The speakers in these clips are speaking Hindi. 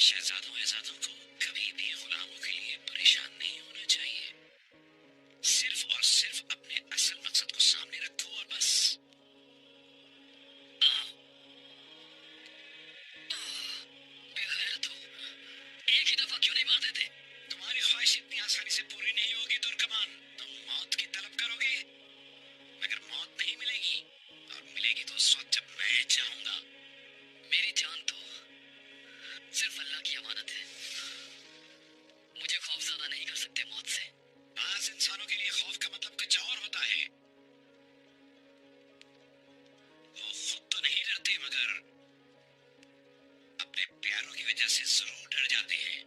शहजादों एजादों को कभी भी गुलामों के लिए परेशान नहीं होना चाहिए। सिर्फ और सिर्फ अपने असल मकसद को सामने रखो और बस। बेगैरत हो, एक ही दफा क्यों नहीं मार देते? तुम्हारी ख्वाहिश इतनी आसानी से पूरी नहीं होगी तुर्कमान। तुम मौत की तलब करोगे मगर मौत नहीं मिलेगी, और मिलेगी तो उस वक्त जब मैं चाहूंगा। मेरी जान तो सिर्फ अल्लाह की अमानत है। मुझे खौफ ज्यादा नहीं कर सकते मौत से। बाज़ इंसानों के लिए खौफ का मतलब कुछ और होता है। वो खुद तो नहीं डरते मगर अपने प्यारों की वजह से जरूर डर जाते हैं।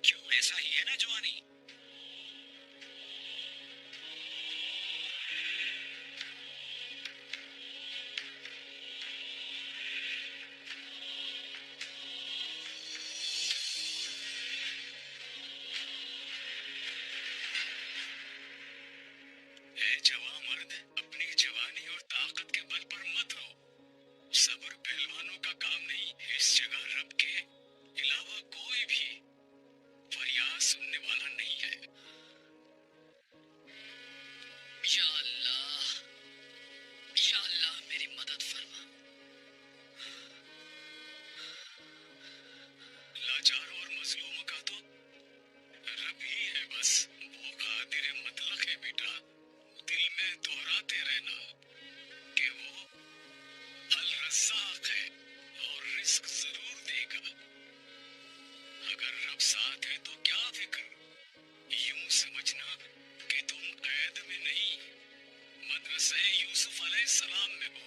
क्यों, ऐसा ही है ना जवानी? जवां मर्द अपनी जवानी और ताकत के बल पर मत रो। सब्र पहलवानों का काम नहीं। इस जगह रब के अलावा कोई भी फरियाद सुनने वाला नहीं है। या अल्लाह, या अल्लाह मेरी मदद फरमा। लाचारों और मजलूमों का तो रब ही है बस। वो कादिर मुतलक है बेटा। दिल में दोहराते रहना कि वो अल रज़्ज़ाक़ है और रिस्क जरूर देगा। अगर रब साथ है तो क्या फिक्र। यूं समझना कि तुम कैद में नहीं, मदरसे यूसुफ अलैहिस्सलाम में हो।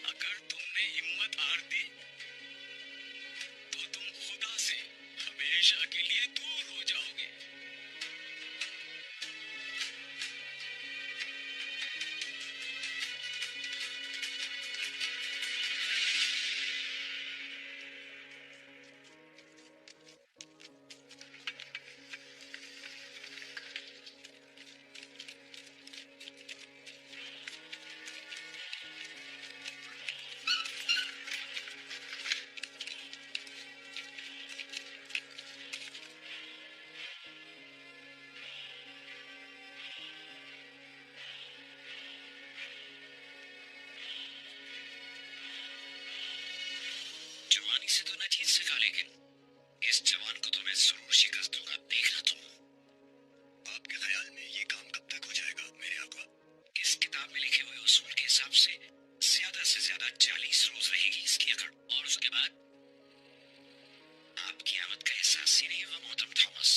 अगर तुमने हिम्मत हार दी तो तुम खुदा से हमेशा के लिए दूर हो जाओगे। जवानी से तो न जीत सका, लेकिन इस जवान को तो मैं जरूर शिकस्त दूंगा। देखना तुम। आपके ख्याल में ये काम कब तक हो जाएगा मेरे आका? इस किताब में लिखे हुए उसूल के हिसाब से ज्यादा 40 रोज रहेगी इसकी अकड़, और उसके बाद आपकी आमद का एहसास ही नहीं होगा मोहतरम थॉमस।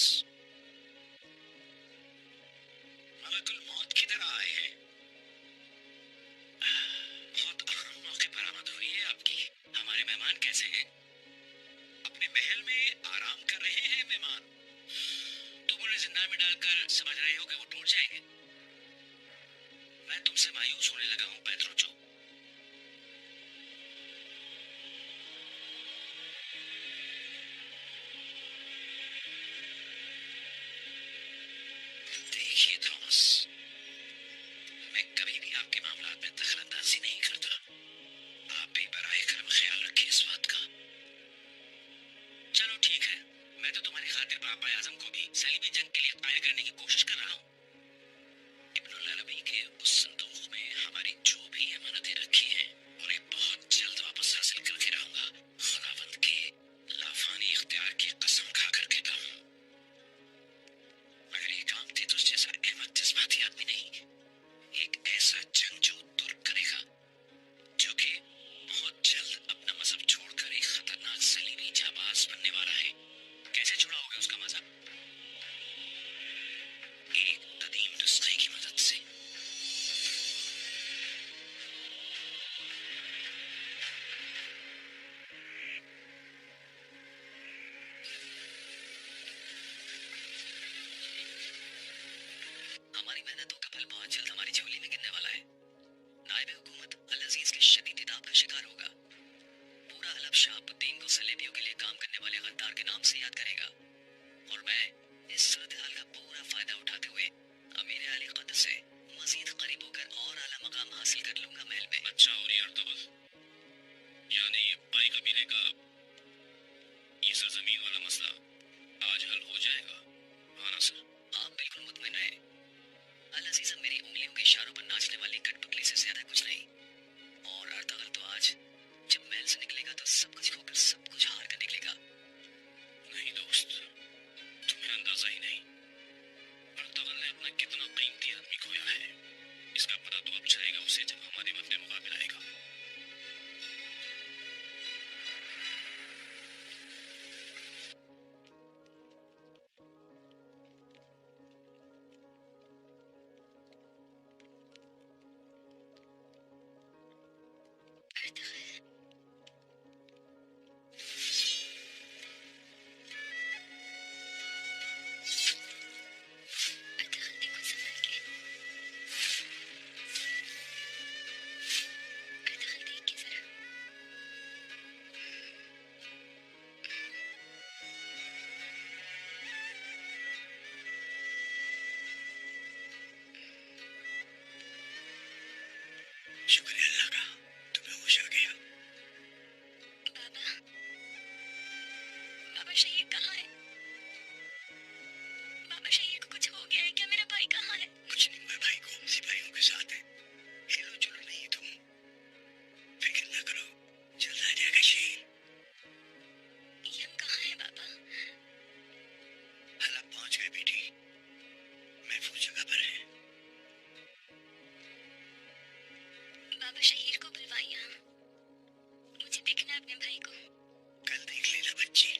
मलकुल मौत की तरह आए हैं। बहुत अहम मौके पर आमद हुई है आपकी। हमारे मेहमान कैसे हैं? अपने महल में आराम कर रहे हैं मेहमान? तुम उन्हें जिंदा में डालकर समझ रहे हो कि वो टूट जाएंगे? मैं तुमसे मायूस होने लगा हूं पेट्रोचो। देखिए थॉमस, मैं कभी भी आपके मामलात में दखलंदाजी नहीं करता। आप भी बराए करम ख्याल रखिए इस बात का। चलो ठीक है, मैं तो तुम्हारी खातिर बाबा आजम को भी सलीबी जंग के लिए कायल करने की कोशिश कर रहा हूँ। इब्नुल अरबी के उस संदूक में हमारी जो भी अमानतें रखी हैं उन्हें बहुत जल्द वापस हासिल करके रहूंगा। खुदावंद के लाफानी इख्तियार की कसम खा कर कहता हूँ। मगर ये काम तीतुस जैसा अहमद जज्बाती आदमी नहीं, एक ऐसा जंगजू तुर्क करेगा जो कि बहुत जल्द अपना मजहब छोड़कर एक खतरनाक सलीबी जाबाज बनने वाला है। कैसे छुड़ाओगे उसका मजा? एक कदीम नुस्खे की मदद से। हमारी मेहनतों का फल बहुत जल्द हमारी झोली में गिरने वाला है। नायब हुकूमत अल अजीज के शदीद इताब का शिकार होगा। पूरा हलब शहाबुद्दीन को सलेबियों के लिए काम करने वाले गद्दार के नाम से याद करेगा, और मैं इस सूरत हाल का पूरा फायदा उठाते हुए अमीर अली कद से मजीद करीब होकर और आला मकाम हासिल कर लूंगा महल में। अच्छा, और ये अर्तबल यानी पाई कबीले का बाबा शहीद कहाँ है? बाबा शहीद को कुछ हो गया है क्या? मेरा भाई कहाँ है? कुछ नहीं हुआ भाई को, सिपाहियों के साथ है। हिलो जुलो नहीं तुम, फिक्र ना करो, जल्द आ जाएगा शहीद। यम कहाँ है बाबा? हला पहुंच गए बेटी, महफूज जगह पर है। बाबा शहीद को बुलवाइए, मुझे देखना है अपने भाई को। कल देख लेना बच्ची,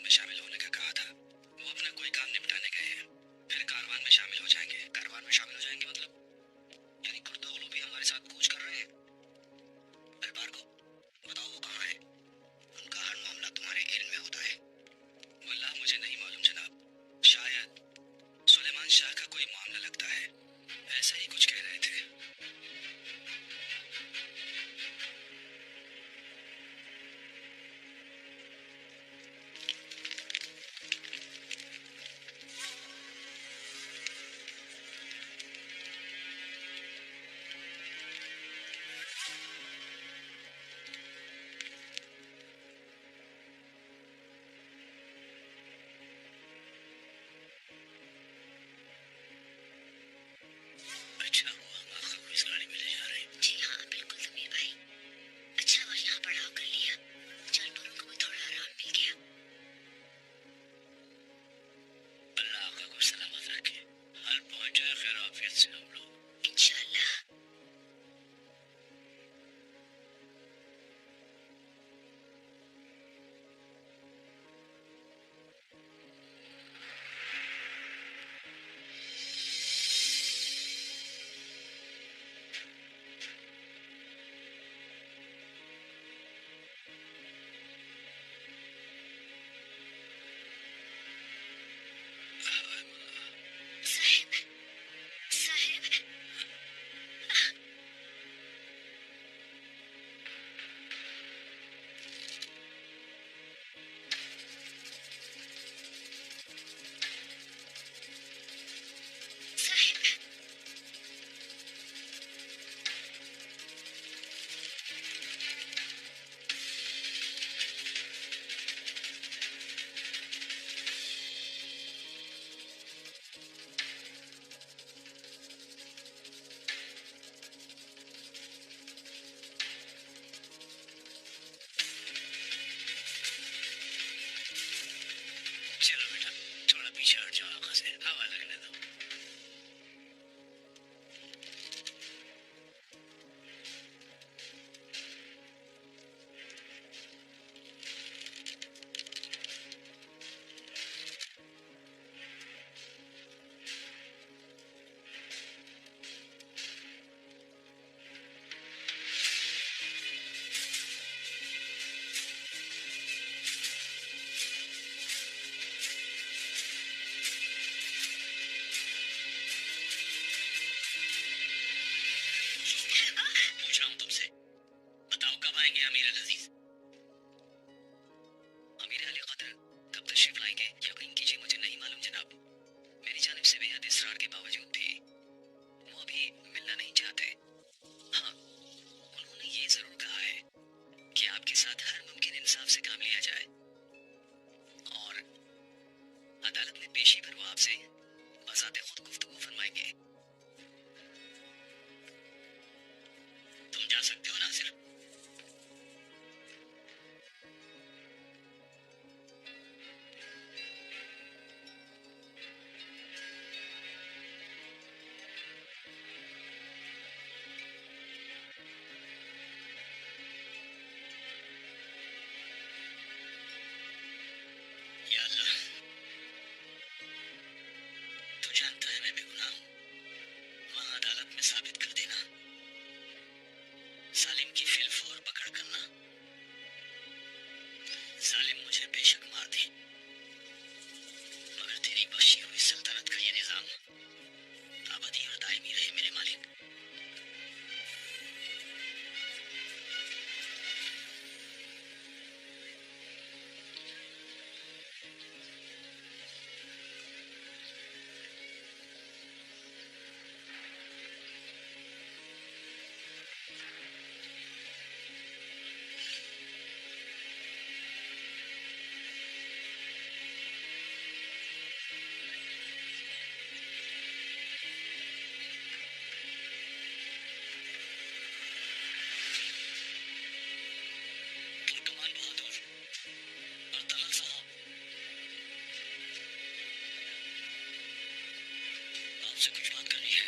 में शामिल होने का कहा था। वो अपना कोई काम निपटाने गए हैं, फिर कारवान में शामिल हो जाएंगे। कारवान में शामिल हो जाएंगे मतलब? यानी कुर्तोगलू भी हमारे साथ कूच कर रहे हैं? एल्बार को बताओ वो कहाँ है? उनका हर मामला तुम्हारे इल्म में होता है। वल्लाह मुझे नहीं मालूम जनाब। शायद सुलेमान शाह का कोई मामला लगता है, ऐसा ही कुछ कह रहे थे। अच्छा हुआ हम आखा को इस गाड़ी में ले जा रहे हैं। जी हाँ बिल्कुल समीर भाई, अच्छा हुआ यहाँ पड़ाव कर लिया, जानवरों को भी थोड़ा आराम मिल गया। अल्लाह आका को सलामत रखे, हल पहुंचे खैर आफियत से हम लोग इंशाल्लाह। साहिब, साहिब, साहिब, चलो बेटा थोड़ा पीछे हट जाओ, आका से हवा लगने दो। पूछ रहा हूँ तुमसे, बताओ कब आएंगे अमीर अल अजीज? अमीर अली कदर कब तशरीफ लाएंगे यकीन कीजिए मुझे नहीं मालूम जनाब। मेरी जानिब से बेहद इसरार के बावजूद भी वो अभी मिलना नहीं चाहते। हाँ उन्होंने ये जरूर कहा है कि आपके साथ हर मुमकिन इंसाफ से काम लिया जाए और अदालत में पेशी पर वो आपसे बजाते खुद गुफ्तगू फरमाएंगे। तुम जा सकते हो नासिर। या अल्लाह, तू जानता है मैं बेगुनाह हूँ, वहाँ अदालत में साबित कर देना, सालिम की फिलफौर पकड़ करना। सालिम मुझे बेशक मार दे मगर तेरी बख्शी हुई सल्तनत का ये निजाम अबदी और दायमी रहे मेरे मालिक। तुर्कमान बहादुर और तलल साहब, आपसे कुछ बात करनी है।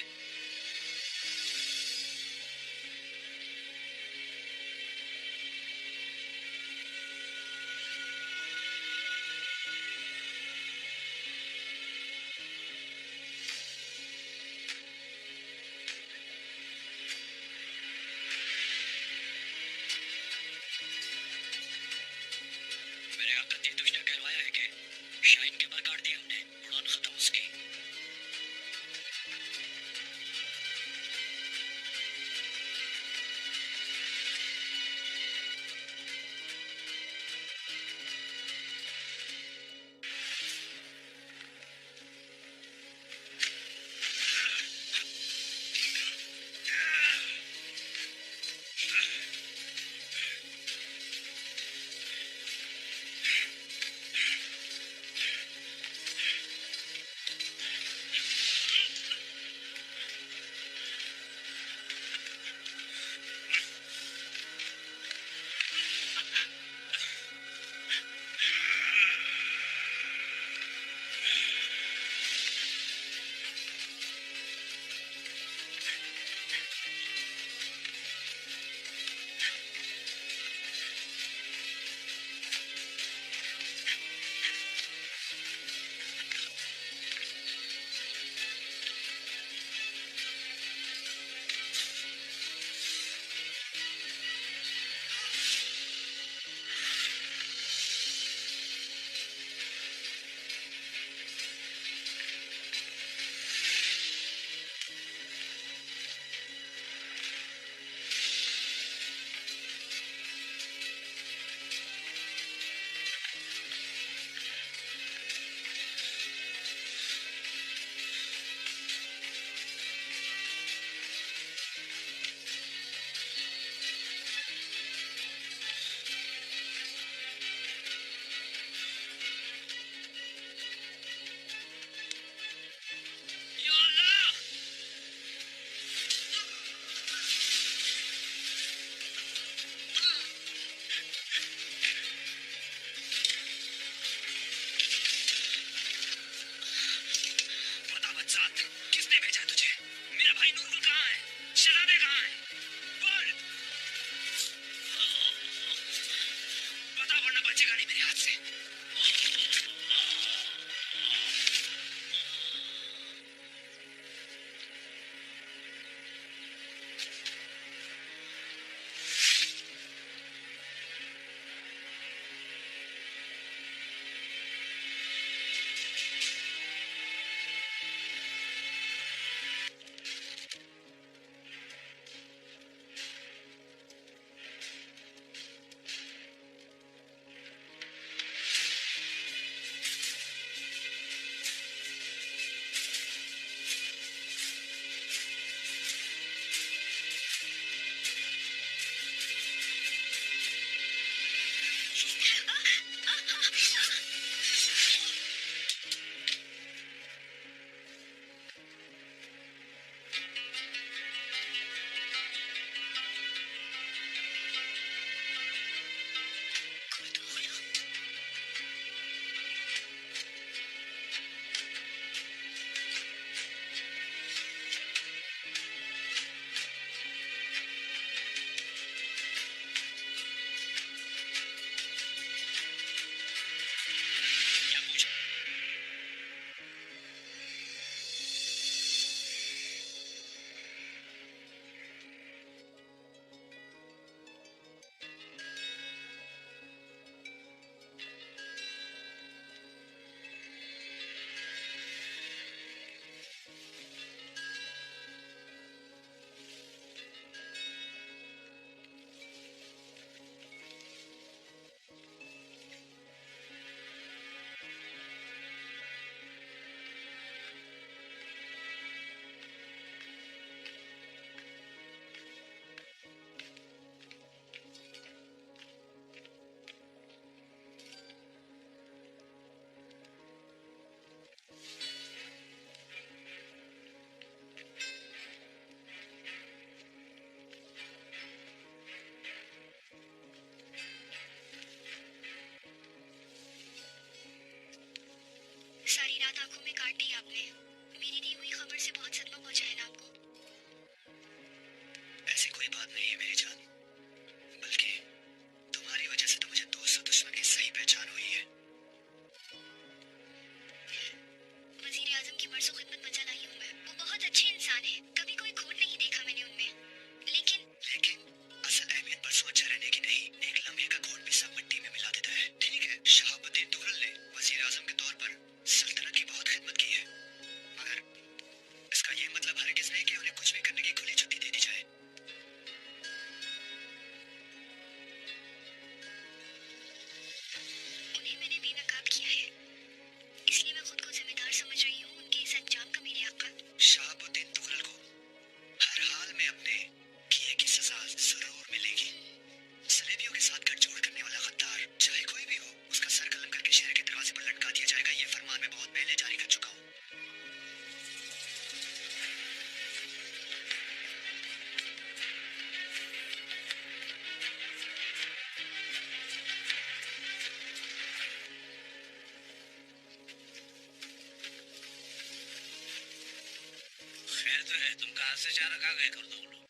तो है, तुम कहाँ से अचानक आ गए कर दो लोग?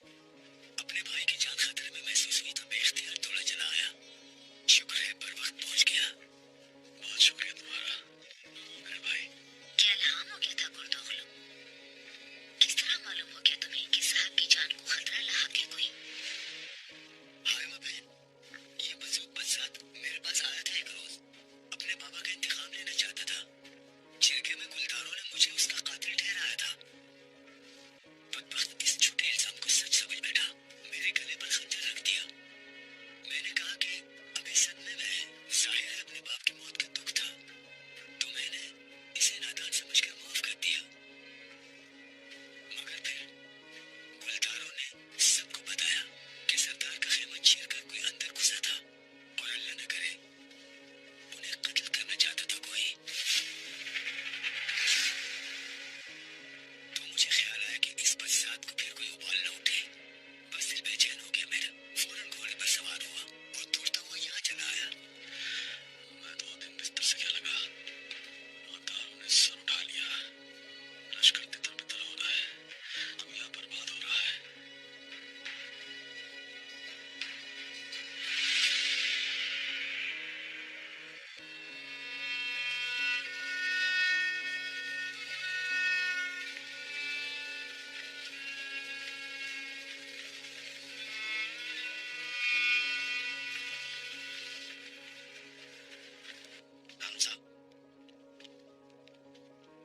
अपने भाई की जान खतरे में महसूस हुई तो बेख्तियार थोड़ा चला आया। शुक्र है पर वक्त पहुंच गया। बहुत शुक्रिया तुम्हारा मेरे भाई। क्या इल्हाम हो गया था गुरदोगलू? किस तरह मालूम हो गया तुम्हें कि साहब की जान को खतरा लाहक है कोई? हाय माँ बहन, ये बज़ूक बज़ात मेरे पास आया था एक रोज। अपने बाबा का इंतकाम लेना चाहता था। छिड़के में गुलदारों ने मुझे उसका कातिल ठहराया था। बदबख्त इस झूठे इल्जाम को सच समझ बैठा। मेरे गले पर खंजर रख दिया। मैंने कहा कि अभी सदमे में है, जाहिर है अपने बाप की मौत का दुख था, तो मैंने इसे नादान समझकर माफ कर दिया। मगर फिर गुलदारों ने सबको बताया कि सरदार का खेमा चीरकर कोई अंदर घुसा था और अल्लाह न करे उन्हें कत्ल करना चाहता था कोई। तो मुझे ख्याल आया कि इस बज़ात को फिर कोई उबाल न उठे। बस दिल बेचैन हो गया मेरा। फौरन घोड़े पर सवार हुआ और दौड़ता हुआ यहाँ चला आया। मैं 2 दिन बिस्तर से क्या लगा, औरदारों ने सर उठा लिया। लश्कर तितर बितर हो रहा है, दुनिया बर्बाद हो रहा है। हमजा,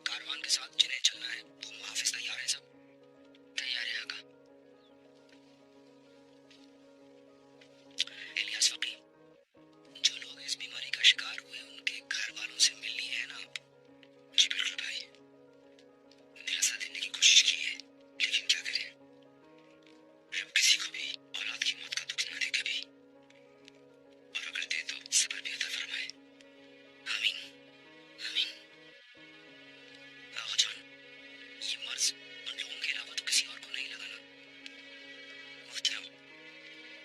कारवान के साथ जिन्हें चलना है वो मुहाफिज तैयार है सब? तैयार है आका। इलियास फकी, जो लोग इस बीमारी का शिकार हुए उनके घर वालों से मिलनी है ना आप? जी बिल्कुल भाई। दिलासा देने की कोशिश की है, लेकिन क्या करें, रब किसी को भी औलाद की मौत का दुख न दे कभी, और अगर दे तो सब्र भी अता फरमाए। आमीन आमीन। आगा जान, ये मर्ज उन लोगों के अलावा तो किसी और को नहीं लगा ना? मोहतरम,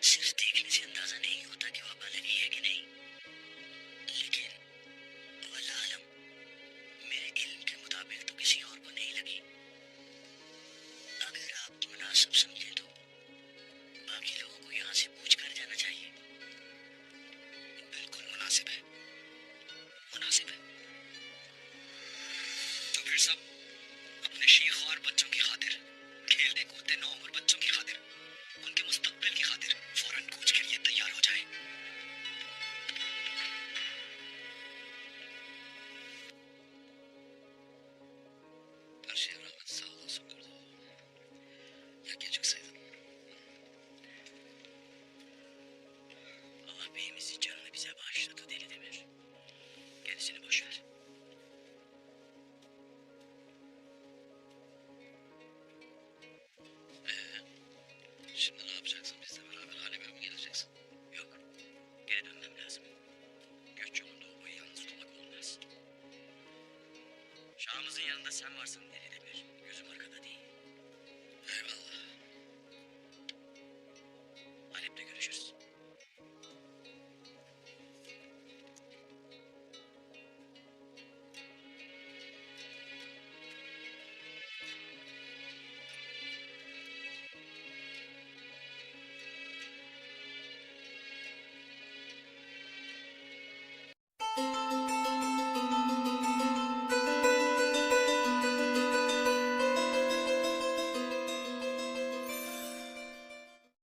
सिर्फ देखने से अंदाजा नहीं होता कि वबा लगी है कि नहीं, लेकिन वल्लाह आलम, मेरे इल्म के मुताबिक तो किसी और को नहीं लगी। अगर आप मुनासिब समझें तो बाकी लोगों को यहाँ से पूछ कर जाना चाहिए। बिल्कुल मुनासिब है, मुनासिब है। तो फिर सब अपने शीख और बच्चों की खातिर, खेलते कूदते नौउम्र बच्चों की खातिर, उनके मुस्तकबिल की खातिर फौरन कूच के लिए तैयार हो जाए। Her şeye rağmen sağ olasın kurdu. Ya geç çıksaydın. Allah beyimizin canını bize bağışladı Deli Demir. Gerisini boş ver. Şimdi ne yapacaksın? Bizle beraber Halep'e mi geleceksin? Yok, geri dönmem lazım. Göç yolunda olmayı yalnız tutmak olmaz. Şahımızın yanında sen varsın Deli Demir. Gözüm arkada değil.